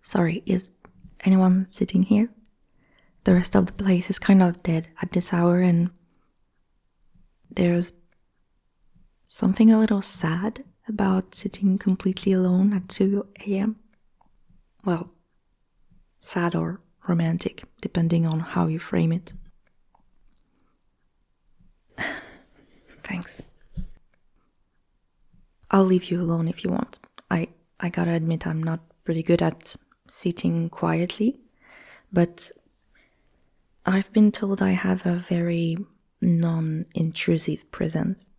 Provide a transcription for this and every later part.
Sorry, is anyone sitting here? The rest of the place is kind of dead at this hour, and there's something a little sad about sitting completely alone at 2 a.m. Well, sad or romantic, depending on how you frame it. Thanks. I'll leave you alone if you want. I gotta admit I'm not pretty good at sitting quietly, but I've been told I have a very non-intrusive presence,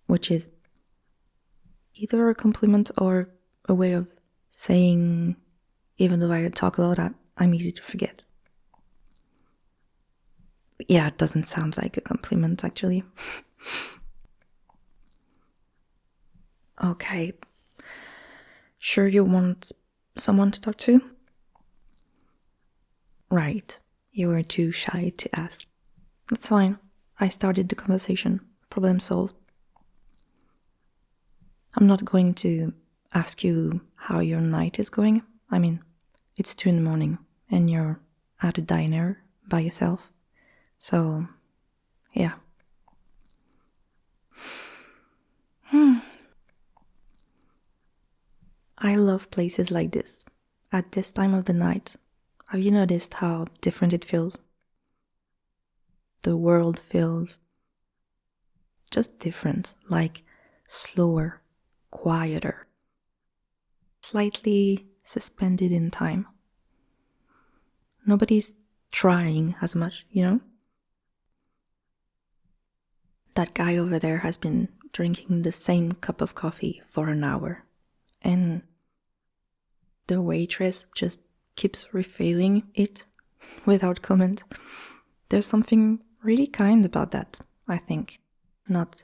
which is either a compliment or a way of saying, even though I talk a lot, I'm easy to forget. Yeah, it doesn't sound like a compliment, actually. Okay. Sure you want someone to talk to? Right. You were too shy to ask. That's fine. I started the conversation. Problem solved. I'm not going to ask you how your night is going. I mean, it's 2 a.m. and you're at a diner by yourself. So, yeah. I love places like this, at this time of the night. Have you noticed how different it feels? The world feels just different, like slower, quieter, slightly suspended in time. Nobody's trying as much, you know? That guy over there has been drinking the same cup of coffee for an hour, and the waitress just keeps refilling it without comment. There's something really kind about that, I think. Not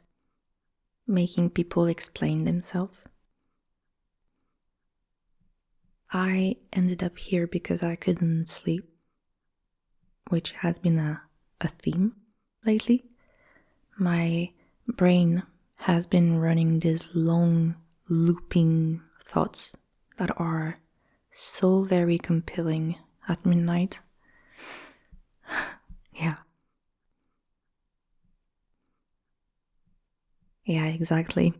making people explain themselves. I ended up here because I couldn't sleep, which has been a theme lately. My brain has been running these long, looping thoughts that are so very compelling at midnight. Yeah. Yeah, exactly.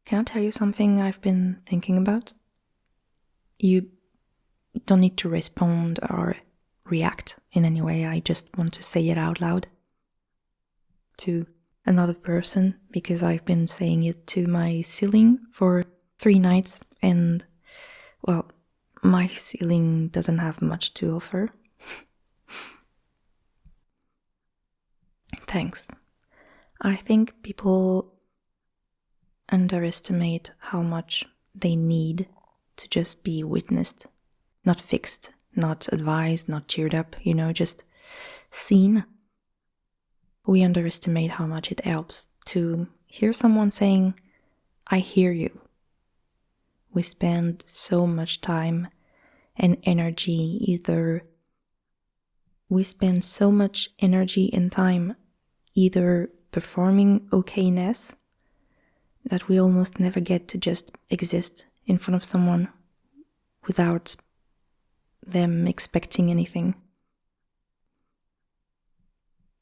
Can I tell you something I've been thinking about? You don't need to respond or react in any way. I just want to say it out loud to another person because I've been saying it to my ceiling for 3 nights and, well, my ceiling doesn't have much to offer. Thanks. I think people underestimate how much they need to just be witnessed, not fixed, not advised, not cheered up, just seen. We underestimate how much it helps to hear someone saying, I hear you. We spend so much time and energy either performing okayness that we almost never get to just exist in front of someone without them expecting anything.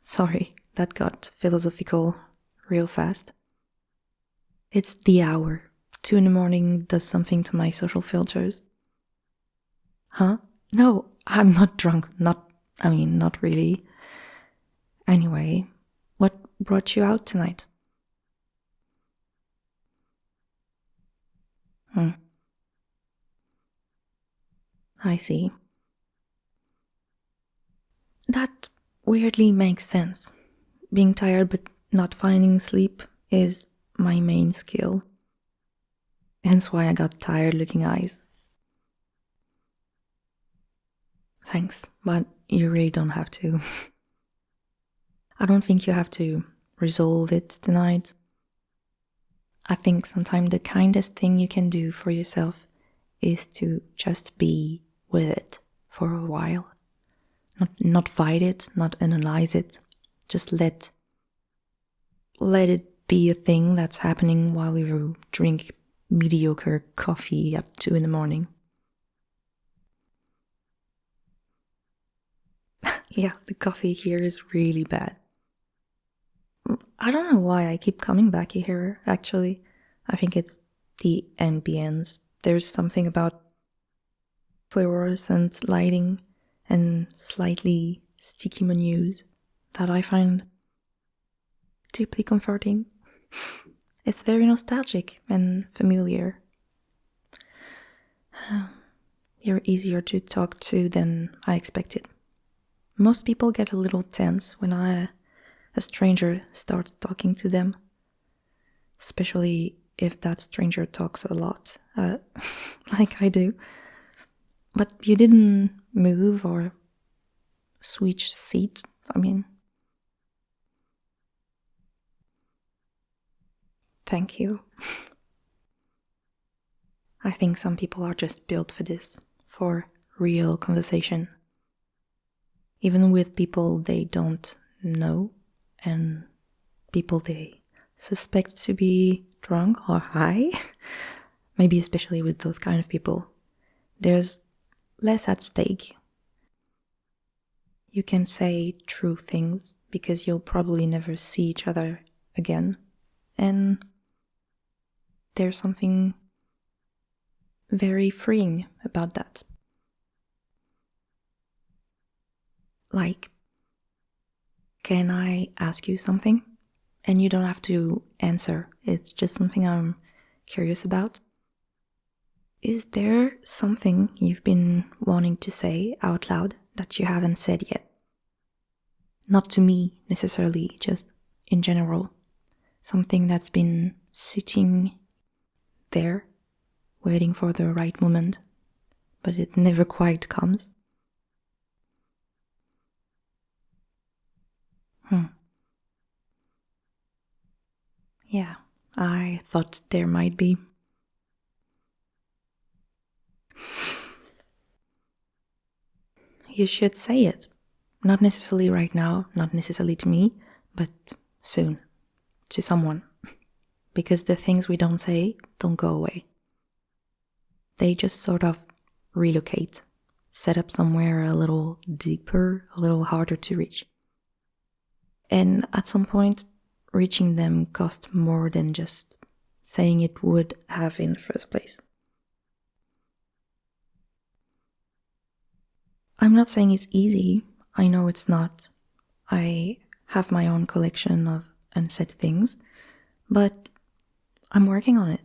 Sorry, that got philosophical real fast. It's the hour. 2 a.m. does something to my social filters. Huh? No, I'm not drunk. Not really. Anyway, what brought you out tonight? I see. That weirdly makes sense. Being tired but not finding sleep is my main skill. Hence why I got tired looking eyes. Thanks, but you really don't have to. I don't think you have to resolve it tonight. I think sometimes the kindest thing you can do for yourself is to just be with it for a while. Not fight it, not analyze it. Just let it be a thing that's happening while you drink mediocre coffee at 2 in the morning. Yeah, the coffee here is really bad. I don't know why I keep coming back here, actually. I think it's the ambience. There's something about fluorescent lighting and slightly sticky menus that I find deeply comforting. It's very nostalgic and familiar. You're easier to talk to than I expected. Most people get a little tense when a stranger starts talking to them, especially if that stranger talks a lot, like I do. But you didn't move or switch seat, I mean. Thank you. I think some people are just built for this, for real conversation. Even with people they don't know and people they suspect to be drunk or high. Maybe especially with those kind of people. There's less at stake. You can say true things because you'll probably never see each other again. And there's something very freeing about that. Like, can I ask you something? And you don't have to answer. It's just something I'm curious about. Is there something you've been wanting to say out loud that you haven't said yet? Not to me necessarily, just in general. Something that's been sitting there, waiting for the right moment, but it never quite comes. Yeah, I thought there might be. You should say it. Not necessarily right now, not necessarily to me, but soon. To someone. Because the things we don't say don't go away. They just sort of relocate, set up somewhere a little deeper, a little harder to reach. And at some point, reaching them cost more than just saying it would have in the first place. I'm not saying it's easy. I know it's not. I have my own collection of unsaid things, but I'm working on it,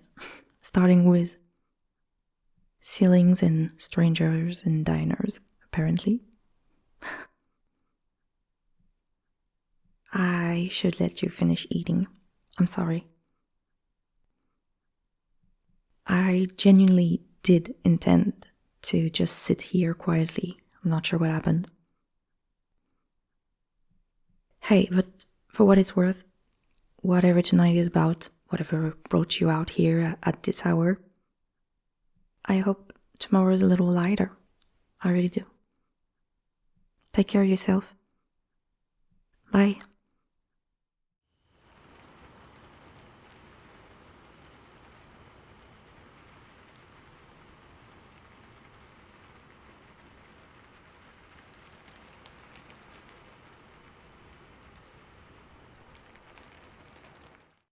starting with ceilings and strangers and diners, apparently. I should let you finish eating. I'm sorry. I genuinely did intend to just sit here quietly. I'm not sure what happened. Hey, but for what it's worth, whatever tonight is about, whatever brought you out here at this hour, I hope tomorrow is a little lighter. I really do. Take care of yourself. Bye.